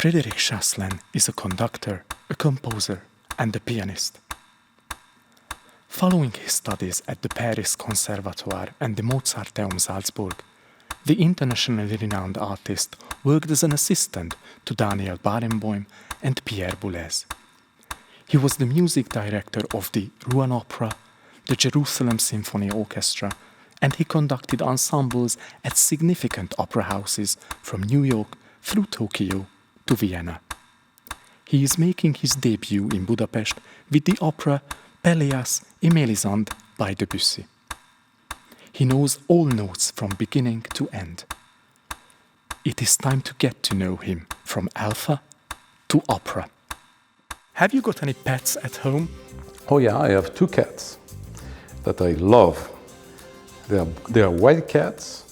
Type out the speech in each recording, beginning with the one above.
Frédéric Chaslin is a conductor, a composer, and a pianist. Following his studies at the Paris Conservatoire and the Mozarteum Salzburg, the internationally renowned artist worked as an assistant to Daniel Barenboim and Pierre Boulez. He was the music director of the Rouen Opera, the Jerusalem Symphony Orchestra, and he conducted ensembles at significant opera houses from New York through Tokyo to Vienna. He is making his debut in Budapest with the opera Pelléas et Mélisande by Debussy. He knows all notes from beginning to end. It is time to get to know him from alpha to opera. Have you got any pets at home? Oh yeah, I have two cats that I love. They are white cats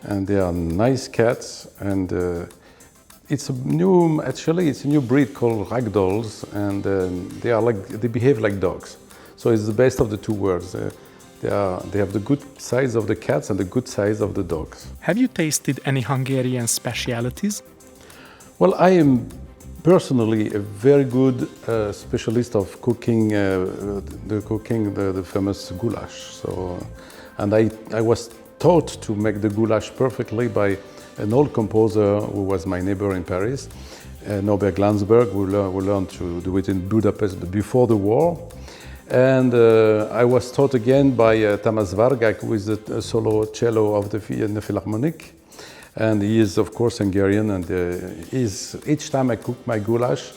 and they are nice cats, and it's a new breed called ragdolls, and they behave like dogs. So it's the best of the two worlds. They have the good size of the cats and the good size of the dogs. Have you tasted any Hungarian specialities? Well, I am personally a very good specialist of cooking, the famous goulash. And I was taught to make the goulash perfectly by an old composer who was my neighbor in Paris, Norbert Glansberg, who learned to do it in Budapest before the war. And I was taught again by Tamas Vargák, who is the solo cello of the Philharmonic. And he is, of course, Hungarian. And each time I cook my goulash,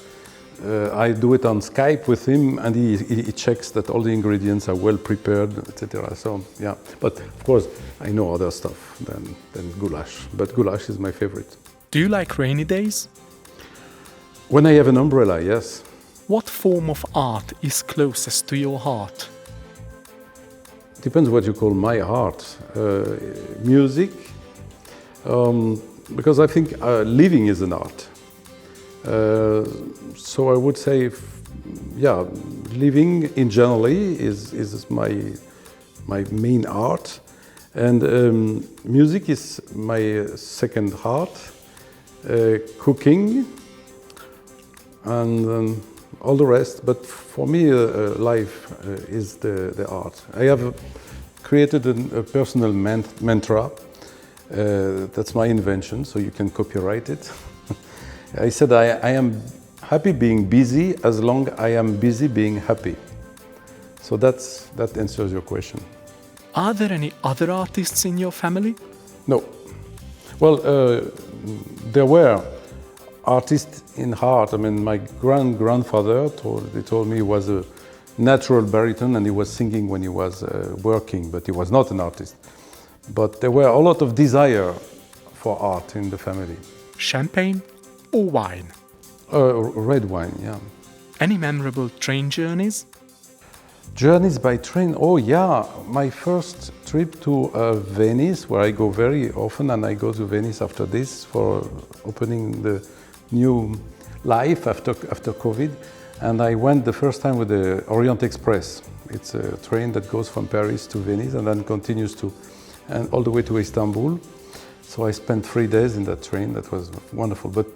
I do it on Skype with him, and he checks that all the ingredients are well prepared, etc. So, yeah. But, of course, I know other stuff than goulash. But goulash is my favorite. Do you like rainy days? When I have an umbrella, yes. What form of art is closest to your heart? Depends what you call my heart. Music, because I think living is an art. So I would say, living in generally is my main art, and music is my second heart. Cooking, and all the rest, but for me, life is the art. I have created a personal mantra. That's my invention, so you can copyright it. I said I am happy being busy as long as I am busy being happy. So that answers your question. Are there any other artists in your family? No. Well, there were artists in heart. I mean, my grandfather told me he was a natural baritone, and he was singing when he was working, but he was not an artist. But there were a lot of desire for art in the family. Champagne or wine? Red wine, yeah. Any memorable train journeys? Journeys by train? Oh yeah, my first trip to Venice, where I go very often, and I go to Venice after this for opening the new life after COVID. And I went the first time with the Orient Express. It's a train that goes from Paris to Venice and then continues and all the way to Istanbul. So I spent 3 days in that train. That was wonderful. But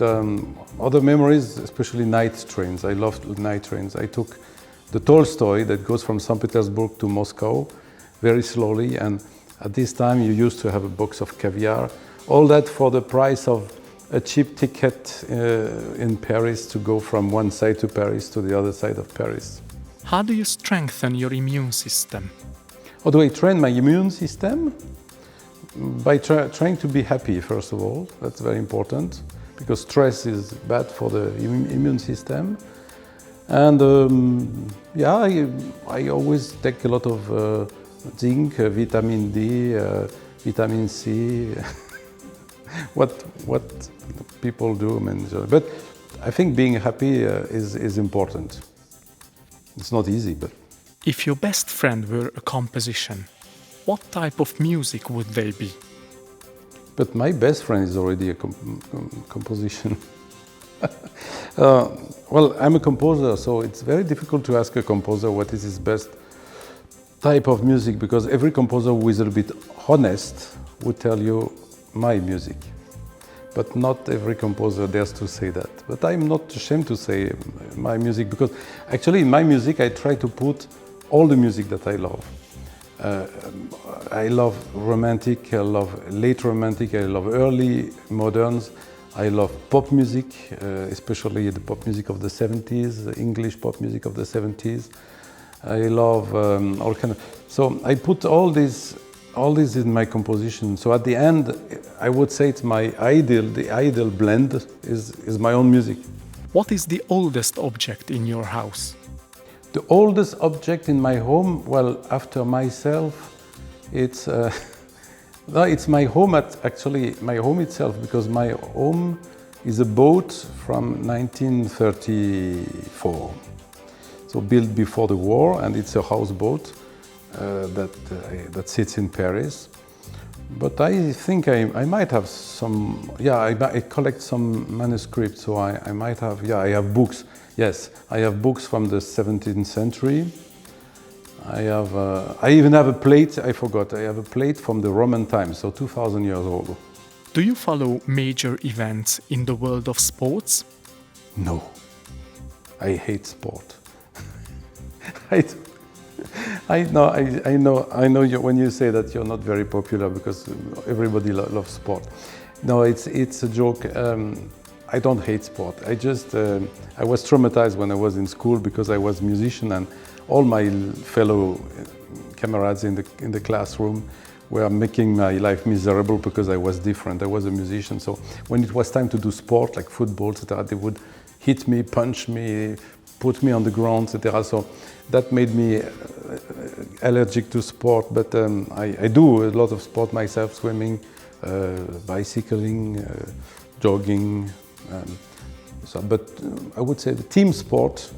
other memories, especially night trains. I loved night trains. I took the Tolstoy that goes from St. Petersburg to Moscow very slowly. And at this time, you used to have a box of caviar. All that for the price of a cheap ticket in Paris to go from one side to Paris to the other side of Paris. How do you strengthen your immune system? How do I train my immune system? By trying to be happy, first of all. That's very important, because stress is bad for the immune system. And I always take a lot of zinc, vitamin D, vitamin C, what people do. I mean, but I think being happy is important. It's not easy, but... If your best friend were a composition, what type of music would they be? But my best friend is already a composition. Well, I'm a composer, so it's very difficult to ask a composer what is his best type of music, because every composer who is a little bit honest would tell you my music. but not every composer dares to say that. But I'm not ashamed to say my music, because actually in my music I try to put all the music that I love. I love romantic, I love late romantic, I love early moderns, I love pop music, especially the pop music of the 70s, the English pop music of the 70s. I love all kind of... So I put all this in my composition. So at the end, I would say it's my the ideal blend is my own music. What is the oldest object in your house? The oldest object in my home, well, after myself, it's no, it's my home. Actually, my home itself, because my home is a boat from 1934, so built before the war, and it's a houseboat that sits in Paris. But I think I might have some. Yeah, I collect some manuscripts, so I might have. Yeah, I have books. Yes, I have books from the 17th century. I even have a plate, I forgot, I have a plate from the Roman times, so 2000 years old. Do you follow major events in the world of sports? No, I hate sport. I know you, when you say that you're not very popular because everybody loves sport. No, it's a joke. I don't hate sport. I was traumatized when I was in school because I was a musician, and all my fellow comrades in the classroom were making my life miserable because I was different. I was a musician, so when it was time to do sport like football, etc., they would hit me, punch me, put me on the ground, etc. So that made me allergic to sport. But I do a lot of sport myself: swimming, bicycling, jogging. But I would say the team sport,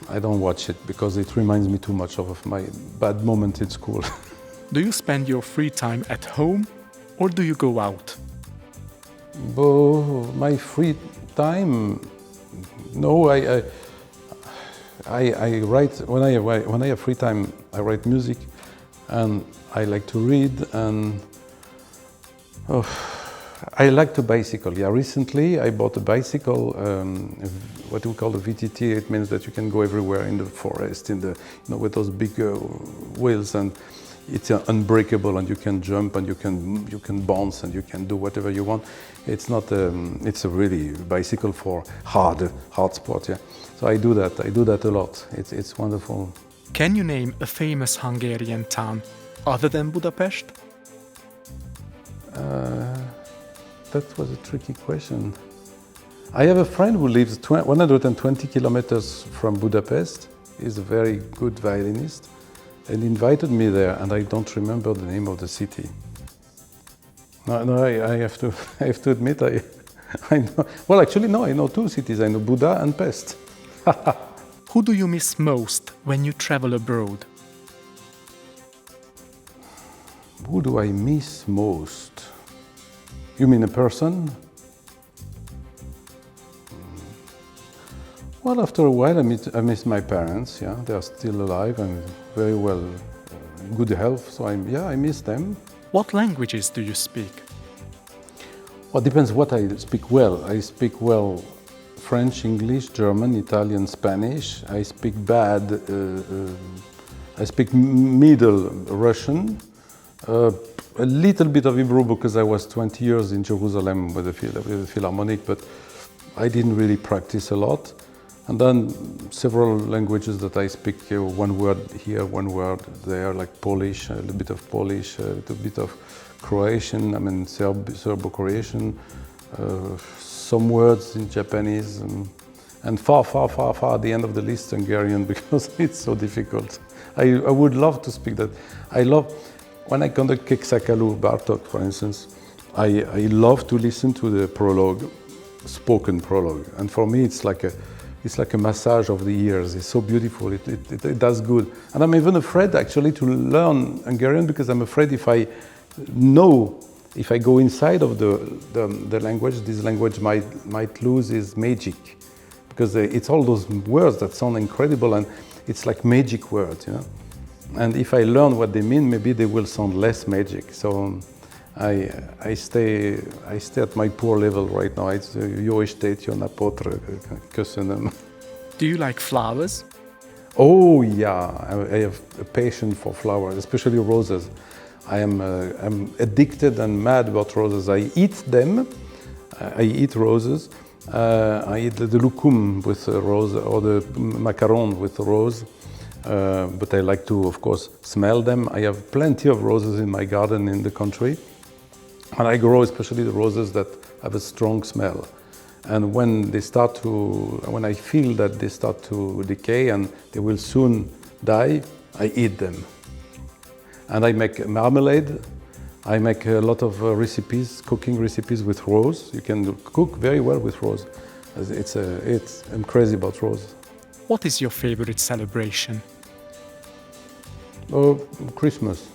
I don't watch it because it reminds me too much of my bad moment in school. Do you spend your free time at home or do you go out? My free time, no, I write, when I have free time, I write music, and I like to read, and I like to bicycle. Yeah, recently I bought a bicycle, what we call a VTT. It means that you can go everywhere in the forest, with those big wheels, and it's unbreakable, and you can jump, and you can bounce, and you can do whatever you want. It's not. It's a really bicycle for hard sport. Yeah, so I do that. I do that a lot. It's wonderful. Can you name a famous Hungarian town other than Budapest? That was a tricky question. I have a friend who lives 120 kilometers from Budapest. He's a very good violinist, and invited me there, and I don't remember the name of the city. No, I have to admit, I know. Well, actually, no, I know two cities. I know Buda and Pest. Who do you miss most when you travel abroad? Who do I miss most? You mean a person? Well, after a while, I miss my parents. Yeah, they are still alive and very well, good health. So I miss them. What languages do you speak? Well, it depends what I speak well. I speak well French, English, German, Italian, Spanish. I speak bad. I speak middle Russian. A little bit of Hebrew because I was 20 years in Jerusalem with the Philharmonic, but I didn't really practice a lot. And then several languages that I speak, one word here, one word there, like Polish, a little bit of Polish, a little bit of Croatian, Serbo-Croatian, some words in Japanese, and far at the end of the list, Hungarian, because it's so difficult. I would love to speak that. When I conduct Keksakalu, Bartok, for instance, I love to listen to the prologue, spoken prologue, and for me it's like a massage of the ears. It's so beautiful. It does good, and I'm even afraid actually to learn Hungarian because I'm afraid if I go inside of the language, this language might lose its magic, because it's all those words that sound incredible, and it's like magic words, you know. And if I learn what they mean, maybe they will sound less magic. So I stay at my poor level right now. It's jó estét, jó napot, köszönöm. Do you like flowers? Oh yeah, I have a passion for flowers, especially roses. I'm addicted and mad about roses. I eat them. I eat roses. I eat the loukoum with a rose or the macaron with a rose. But I like to, of course, smell them. I have plenty of roses in my garden in the country. And I grow especially the roses that have a strong smell. And when I feel that they start to decay and they will soon die, I eat them. And I make marmalade. I make a lot of recipes, cooking recipes with rose. You can cook very well with rose. I'm crazy about rose. What is your favorite celebration? Oh, Christmas.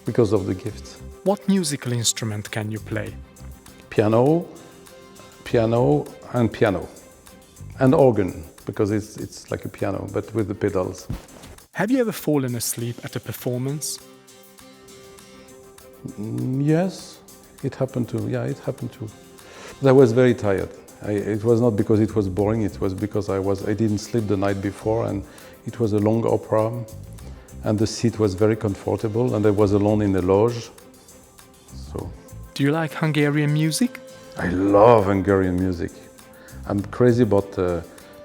Because of the gifts. What musical instrument can you play? Piano, and organ, because it's like a piano, but with the pedals. Have you ever fallen asleep at a performance? Yes, it happened to. But I was very tired. It was not because it was boring, it was because I didn't sleep the night before, and it was a long opera, and the seat was very comfortable, and I was alone in the loge. So. Do you like Hungarian music? I love Hungarian music. I'm crazy about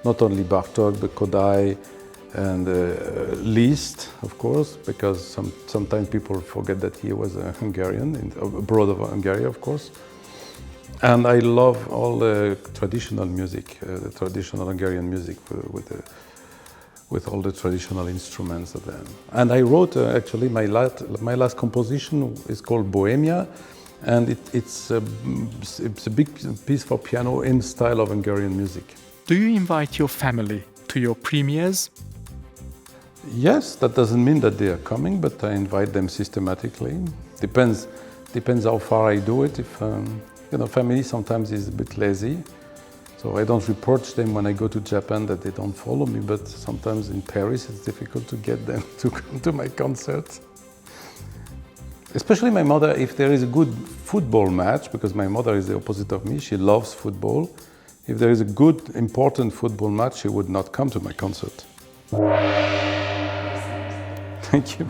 not only Bartók, but Kodály and Liszt, of course, because sometimes people forget that he was a Hungarian, abroad of Hungary, of course. And I love all the traditional music, the traditional Hungarian music with all the traditional instruments of them. And I wrote actually my last composition is called Bohemia, and it's a big piece for piano in style of Hungarian music. Do you invite your family to your premieres? Yes, that doesn't mean that they are coming, but I invite them systematically. Depends how far I do it. If family sometimes is a bit lazy, so I don't reproach them when I go to Japan that they don't follow me. But sometimes in Paris it's difficult to get them to come to my concerts. Especially my mother, if there is a good football match, because my mother is the opposite of me, she loves football. If there is a good, important football match, she would not come to my concert. Thank you.